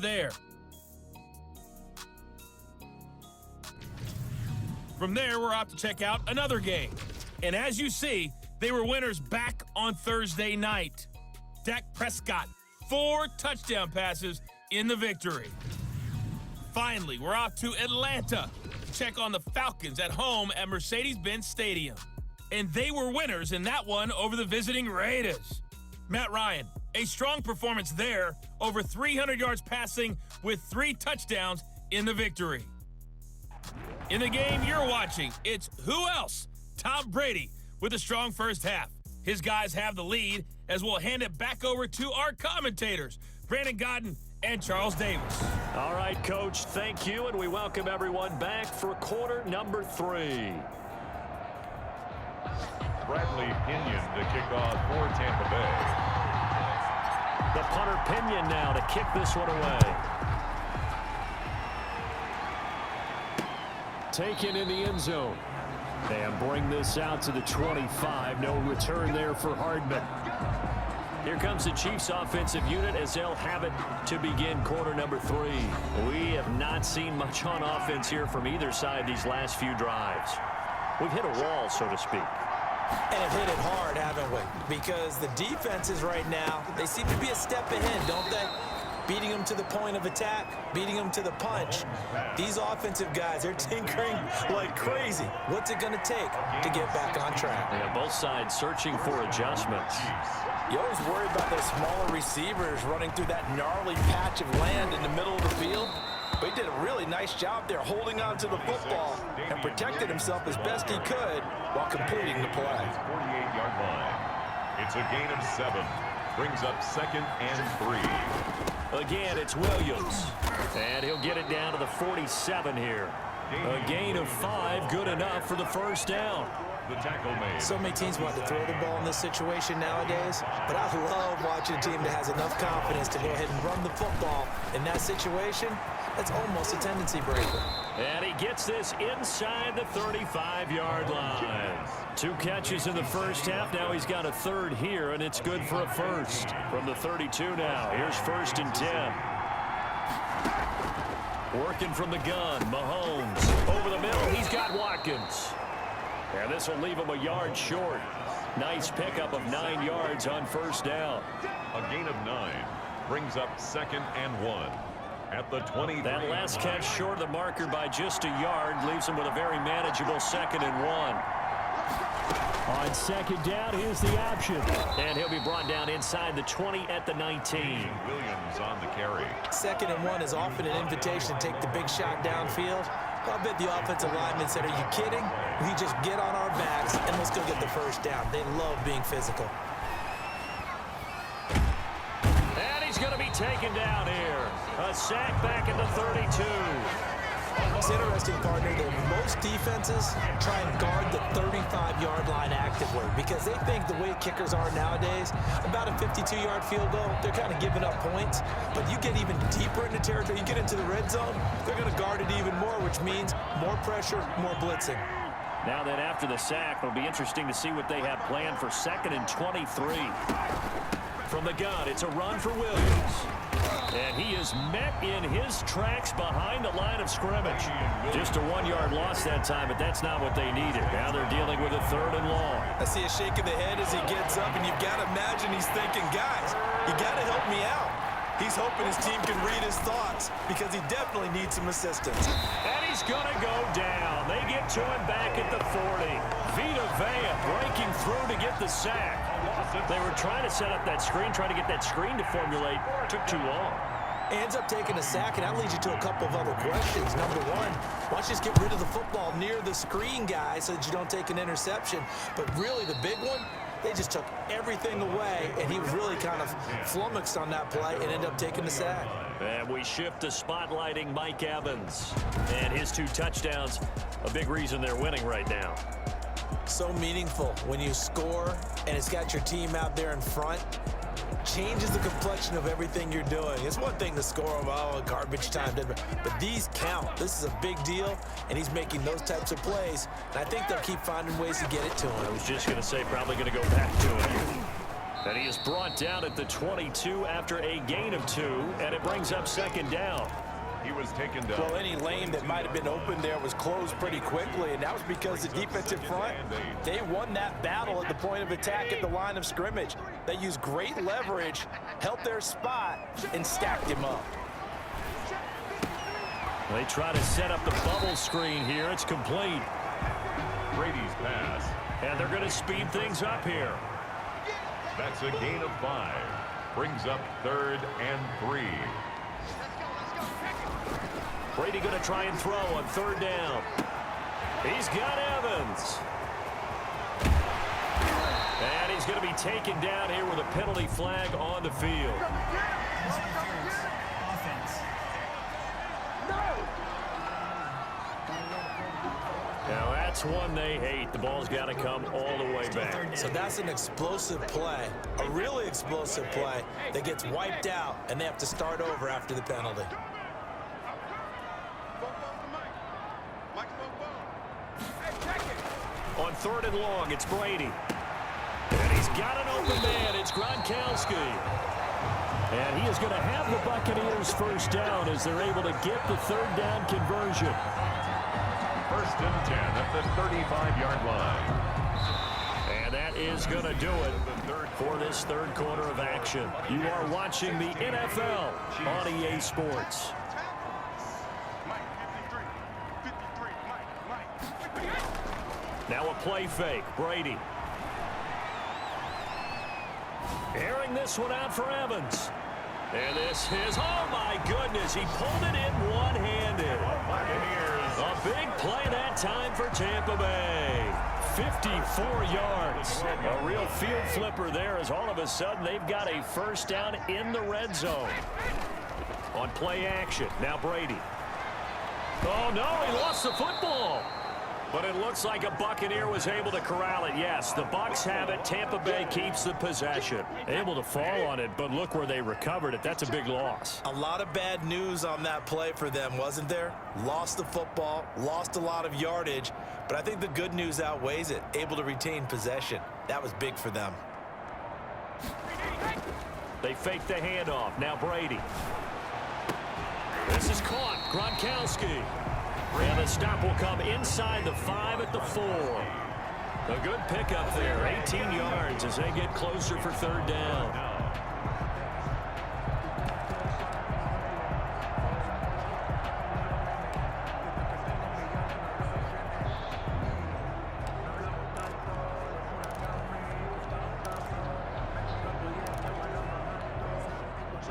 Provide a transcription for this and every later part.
there. From there, we're off to check out another game. And as you see, they were winners back on Thursday night. Dak Prescott, 4 touchdown passes in the victory. Finally, we're off to Atlanta to check on the Falcons at home at Mercedes-Benz Stadium. And they were winners in that one over the visiting Raiders. Matt Ryan, a strong performance there, over 300 yards passing with 3 touchdowns in the victory. In the game you're watching, it's who else? Tom Brady with a strong first half. His guys have the lead as we'll hand it back over to our commentators, Brandon Godden and Charles Davis. All right, Coach, thank you, and we welcome everyone back for quarter number 3. Bradley Pinion to kick off for Tampa Bay. The punter Pinion now to kick this one away. Taken in the end zone. And bring this out to the 25. No return there for Hardman. Here comes the Chiefs offensive unit as they'll have it to begin quarter number 3. We have not seen much on offense here from either side these last few drives. We've hit a wall, so to speak. And have hit it hard, haven't we? Because the defenses right now, they seem to be a step ahead, don't they? Beating them to the point of attack, beating them to the punch. These offensive guys, they're tinkering like crazy. What's it going to take to get back on track? Yeah, both sides searching for adjustments. You always worry about those smaller receivers running through that gnarly patch of land in the middle of the field. But he did a really nice job there holding on to the football and protected himself as best he could while completing the play. 48-yard line. It's a gain of 7. Brings up 2nd and 3. Again, it's Williams. And he'll get it down to the 47 here. A gain of 5, good enough for the first down. The tackle made. So many teams want to throw the ball in this situation nowadays, but I love watching a team that has enough confidence to go ahead and run the football in that situation. That's almost a tendency breaker. And he gets this inside the 35-yard line. 2 catches in the first half. Now he's got a 3rd here, and it's good for a first. From the 32 now, here's 1st and 10. Working from the gun, Mahomes. Over the middle, he's got Watkins. And this will leave him a yard short. Nice pickup of 9 yards on first down. A gain of 9. Brings up 2nd and 1. At the 23. That last catch short of the marker by just a yard leaves him with a very manageable 2nd and 1. On 2nd down, here's the option. And he'll be brought down inside the 20 at the 19. Williams on the carry. 2nd and 1 is often an invitation to take the big shot downfield. I bet the offensive linemen said, are you kidding? We just get on our backs and let's go get the first down. They love being physical. And he's going to be taken down here. A sack back at the 32. It's interesting, partner, that most defenses try and guard the 35-yard line actively because they think the way kickers are nowadays, about a 52-yard field goal, they're kind of giving up points. But you get even deeper into territory, you get into the red zone, they're going to guard it even more, which means more pressure, more blitzing. Now that after the sack, it'll be interesting to see what they have planned for 2nd and 23. From the gun, it's a run for Williams. And he is met in his tracks behind the line of scrimmage. Just a 1-yard loss that time, but that's not what they needed. Now they're dealing with a 3rd and long. I see a shake of the head as he gets up, and you've got to imagine he's thinking, guys, you got to help me out. He's hoping his team can read his thoughts because he definitely needs some assistance. And he's going to go down. They get to him back at the 40. Vita Vea breaking through to get the sack. They were trying to set up that screen, trying to get that screen to formulate. Took too long. Ends up taking a sack, and that leads you to a couple of other questions. Number one, why don't you just get rid of the football near the screen guy so that you don't take an interception? But really the big one, they just took everything away, and he was really kind of flummoxed on that play and ended up taking the sack. And we shift to spotlighting Mike Evans. And his 2 touchdowns, a big reason they're winning right now. So meaningful when you score, and it's got your team out there in front. Changes the complexion of everything you're doing. It's one thing to score, garbage time, but these count. This is a big deal, and he's making those types of plays, and I think they'll keep finding ways to get it to him. I was just going to say, probably going to go back to it. And he is brought down at the 22 after a gain of 2, and it brings up second down. He was taken down. Well, any lane that might have been open there was closed pretty quickly, and that was because the defensive front, they won that battle at the point of attack at the line of scrimmage. They used great leverage, held their spot, and stacked him up. They try to set up the bubble screen here. It's complete. Brady's pass. And they're going to speed things up here. That's a gain of 5. Brings up 3rd and 3. Brady going to try and throw on 3rd down. He's got Evans. And he's going to be taken down here with a penalty flag on the field. Now that's one they hate. The ball's got to come all the way back. So that's an explosive play, a really explosive play that gets wiped out, and they have to start over after the penalty. On 3rd and long, it's Brady. And he's got an open man. It's Gronkowski. And he is going to have the Buccaneers first down as they're able to get the 3rd down conversion. 1st and 10 at the 35-yard line. And that is going to do it for this 3rd quarter of action. You are watching the NFL on EA Sports. Now a play fake. Brady. Airing this one out for Evans. And this is, oh my goodness, he pulled it in one-handed. A big play that time for Tampa Bay. 54 yards. A real field flipper there as all of a sudden they've got a first down in the red zone. On play action, now Brady. Oh no, he lost the football. But it looks like a Buccaneer was able to corral it. Yes, the Bucs have it. Tampa Bay keeps the possession. Able to fall on it, but look where they recovered it. That's a big loss. A lot of bad news on that play for them, wasn't there? Lost the football, lost a lot of yardage, but I think the good news outweighs it. Able to retain possession. That was big for them. They fake the handoff. Now Brady. This is caught. Gronkowski. And the stop will come inside the 5 at the 4. A good pickup there. 18 yards as they get closer for 3rd down.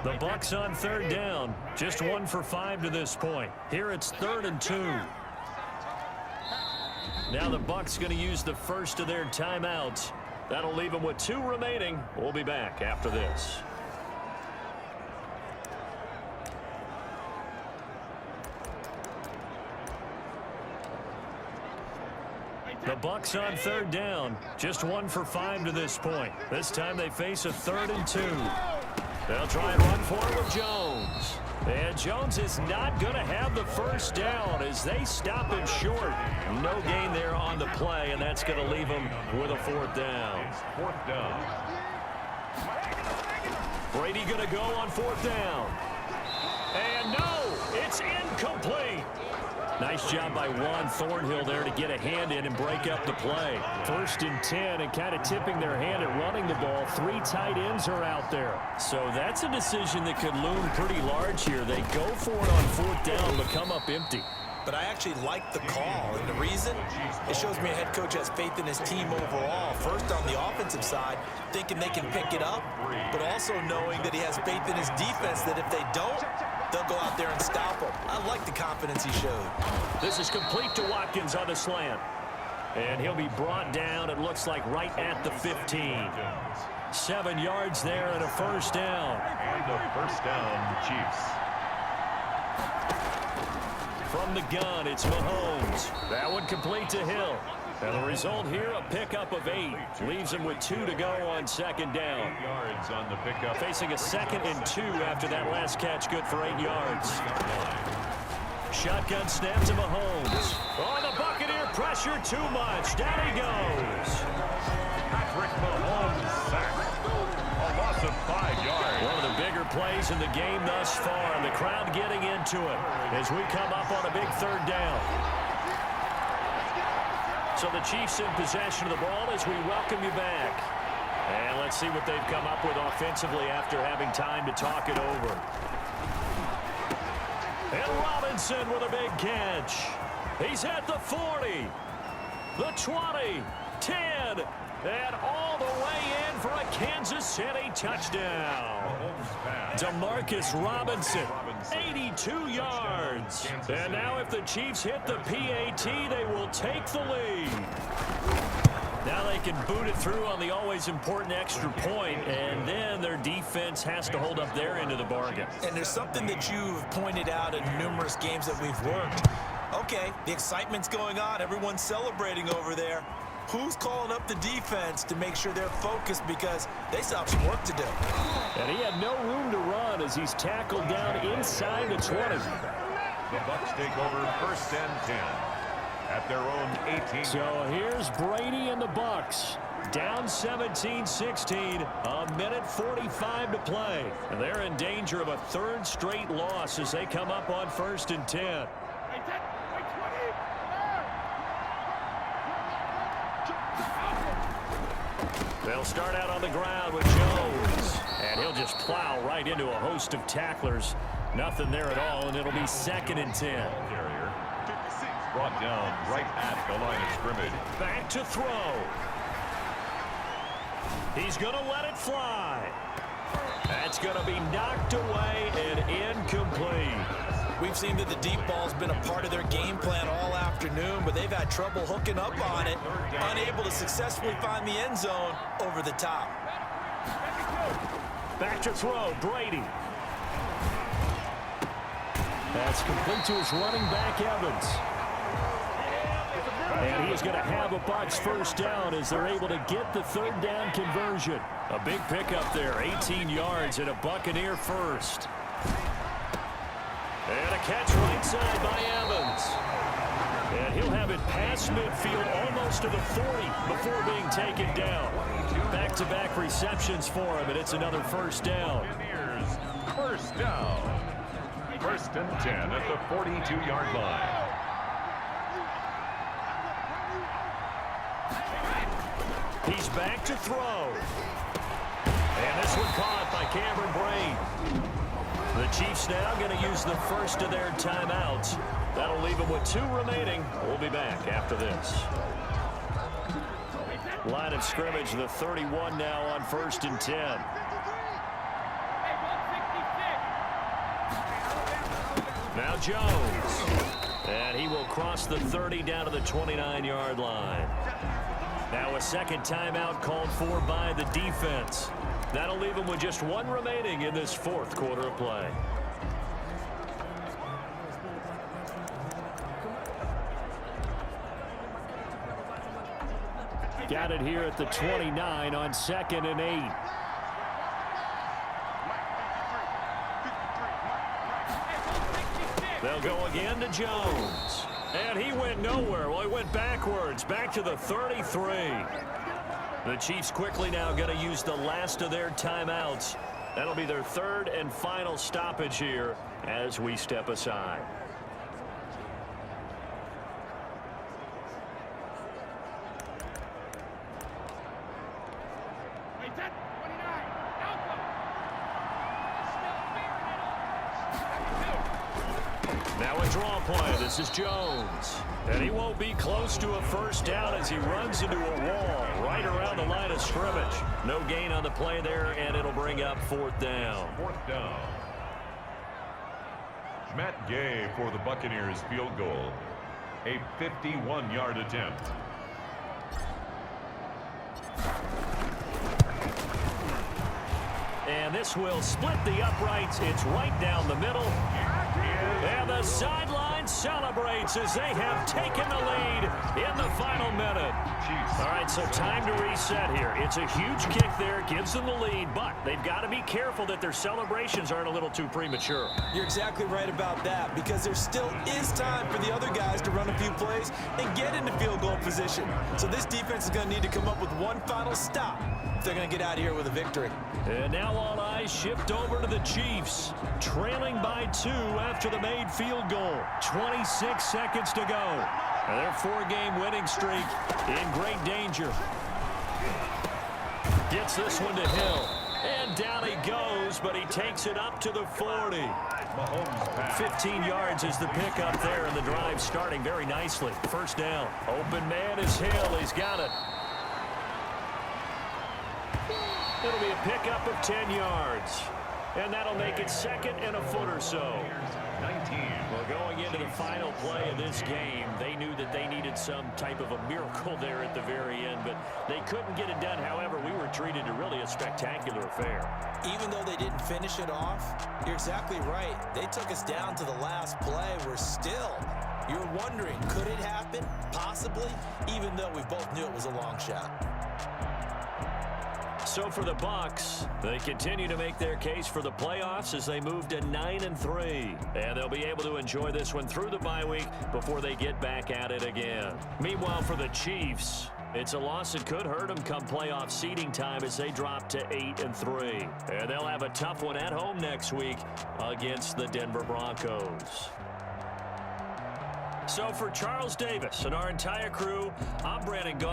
The Bucs on 3rd down. Just 1 for 5 to this point. Here it's 3rd and 2. Now the Bucs going to use the first of their timeouts. That'll leave them with 2 remaining. We'll be back after this. The Bucs on 3rd down. Just 1 for 5 to this point. This time they face a 3rd and 2. They'll try and run for it with Jones. And Jones is not going to have the first down as they stop him short. No gain there on the play, and that's going to leave him with a 4th down. It's 4th down. Brady going to go on 4th down. And no, it's incomplete. Nice job by Juan Thornhill there to get a hand in and break up the play. 1st and 10 and kind of tipping their hand at running the ball. 3 tight ends are out there. So that's a decision that could loom pretty large here. They go for it on 4th down but come up empty. But I actually like the call, and the reason? It shows me a head coach has faith in his team overall. First on the offensive side, thinking they can pick it up, but also knowing that he has faith in his defense that if they don't, they'll go out there and stop him. I like the confidence he showed. This is complete to Watkins on the slant. And he'll be brought down, it looks like, right at the 15. 7 yards there and a first down. And a first down, Chiefs. From the gun, it's Mahomes. That one complete to Hill. And the result here, a pickup of 8. Leaves him with 2 to go on 2nd down. 8 yards on the pickup. Facing a 2nd and 2 after that last catch, good for 8 yards. Shotgun snap to Mahomes. Oh, the Buccaneer pressure too much. Down he goes. Patrick Mahomes sacked. of 5 yards. One of the bigger plays in the game thus far, and the crowd getting into it as we come up on a big third down. So the Chiefs in possession of the ball as we welcome you back. And let's see what they've come up with offensively after having time to talk it over. And Robinson with a big catch. He's at the 40, the 20, 10, and all the way in for a Kansas City touchdown. Demarcus Robinson, 82 yards. And now if the Chiefs hit the PAT, they will take the lead. Now they can boot it through on the always important extra point, and then their defense has to hold up their end of the bargain. And there's something that you've pointed out in numerous games that we've worked. Okay, the excitement's going on. Everyone's celebrating over there. Who's calling up the defense to make sure they're focused because they still have some work to do? And he had no room to run as he's tackled down inside the 20. The Bucs take over 1st and 10 at their own 18. So here's Brady and the Bucs. Down 17-16, a minute 45 to play. And they're in danger of a third straight loss as they come up on 1st and 10. They'll start out on the ground with Jones. And he'll just plow right into a host of tacklers. Nothing there at all, and it'll be 2nd and 10. Carrier brought down right at the line of scrimmage. Back to throw. He's going to let it fly. That's going to be knocked away and incomplete. We've seen that the deep ball's been a part of their game plan all afternoon, but they've had trouble hooking up on it, unable to successfully find the end zone over the top. Back to throw, Brady. That's complete to his running back, Evans. And he's going to have a Bucs first down as they're able to get the 3rd down conversion. A big pickup there, 18 yards and a Buccaneer first. And a catch right side by Evans. And he'll have it past midfield almost to the 40 before being taken down. Back-to-back receptions for him, and it's another first down. Buccaneers first down. 1st and 10 at the 42-yard line. He's back to throw. And this one caught by Cameron Brain. The Chiefs now going to use the first of their timeouts. That'll leave them with 2 remaining. We'll be back after this. Line of scrimmage, the 31 now on 1st and 10. Now Jones. And he will cross the 30 down to the 29-yard line. Now a second timeout called for by the defense. That'll leave them with just 1 remaining in this 4th quarter of play. Got it here at the 29 on 2nd and 8. They'll go again to Jones. And he went nowhere. Well, he went backwards, back to the 33. The Chiefs quickly now going to use the last of their timeouts. That'll be their 3rd and final stoppage here as we step aside. Now a draw play. This is Jones. And he won't be close to a first down as he runs into a wall right around the line of scrimmage. No gain on the play there, and it'll bring up 4th down. 4th down. Matt Gay for the Buccaneers field goal. A 51-yard attempt. And this will split the uprights. It's right down the middle. And the sideline celebrates as they have taken the lead in the final minute. All right, so time to reset here. It's a huge kick there, gives them the lead, but they've got to be careful that their celebrations aren't a little too premature. You're exactly right about that, because there still is time for the other guys to run a few plays and get into field goal position. So this defense is going to need to come up with one final stop if they're going to get out of here with a victory. And now all eyes shift over to the Chiefs, trailing by 2 after the made field goal. 26 seconds to go. And their 4-game winning streak in great danger. Gets this one to Hill. And down he goes, but he takes it up to the 40. 15 yards is the pickup there, and the drive starting very nicely. First down. Open man is Hill. He's got it. It'll be a pickup of 10 yards. And that'll make it second and a foot or so. 19. Well, going into the final play of this game, they knew that they needed some type of a miracle there at the very end, but they couldn't get it done. However, we were treated to really a spectacular affair. Even though they didn't finish it off, you're exactly right. They took us down to the last play. You're wondering, could it happen? Possibly, even though we both knew it was a long shot. So for the Bucs, they continue to make their case for the playoffs as they move to 9-3. And they'll be able to enjoy this one through the bye week before they get back at it again. Meanwhile, for the Chiefs, it's a loss that could hurt them come playoff seeding time as they drop to 8-3. And they'll have a tough one at home next week against the Denver Broncos. So for Charles Davis and our entire crew, I'm Brandon Gaudin.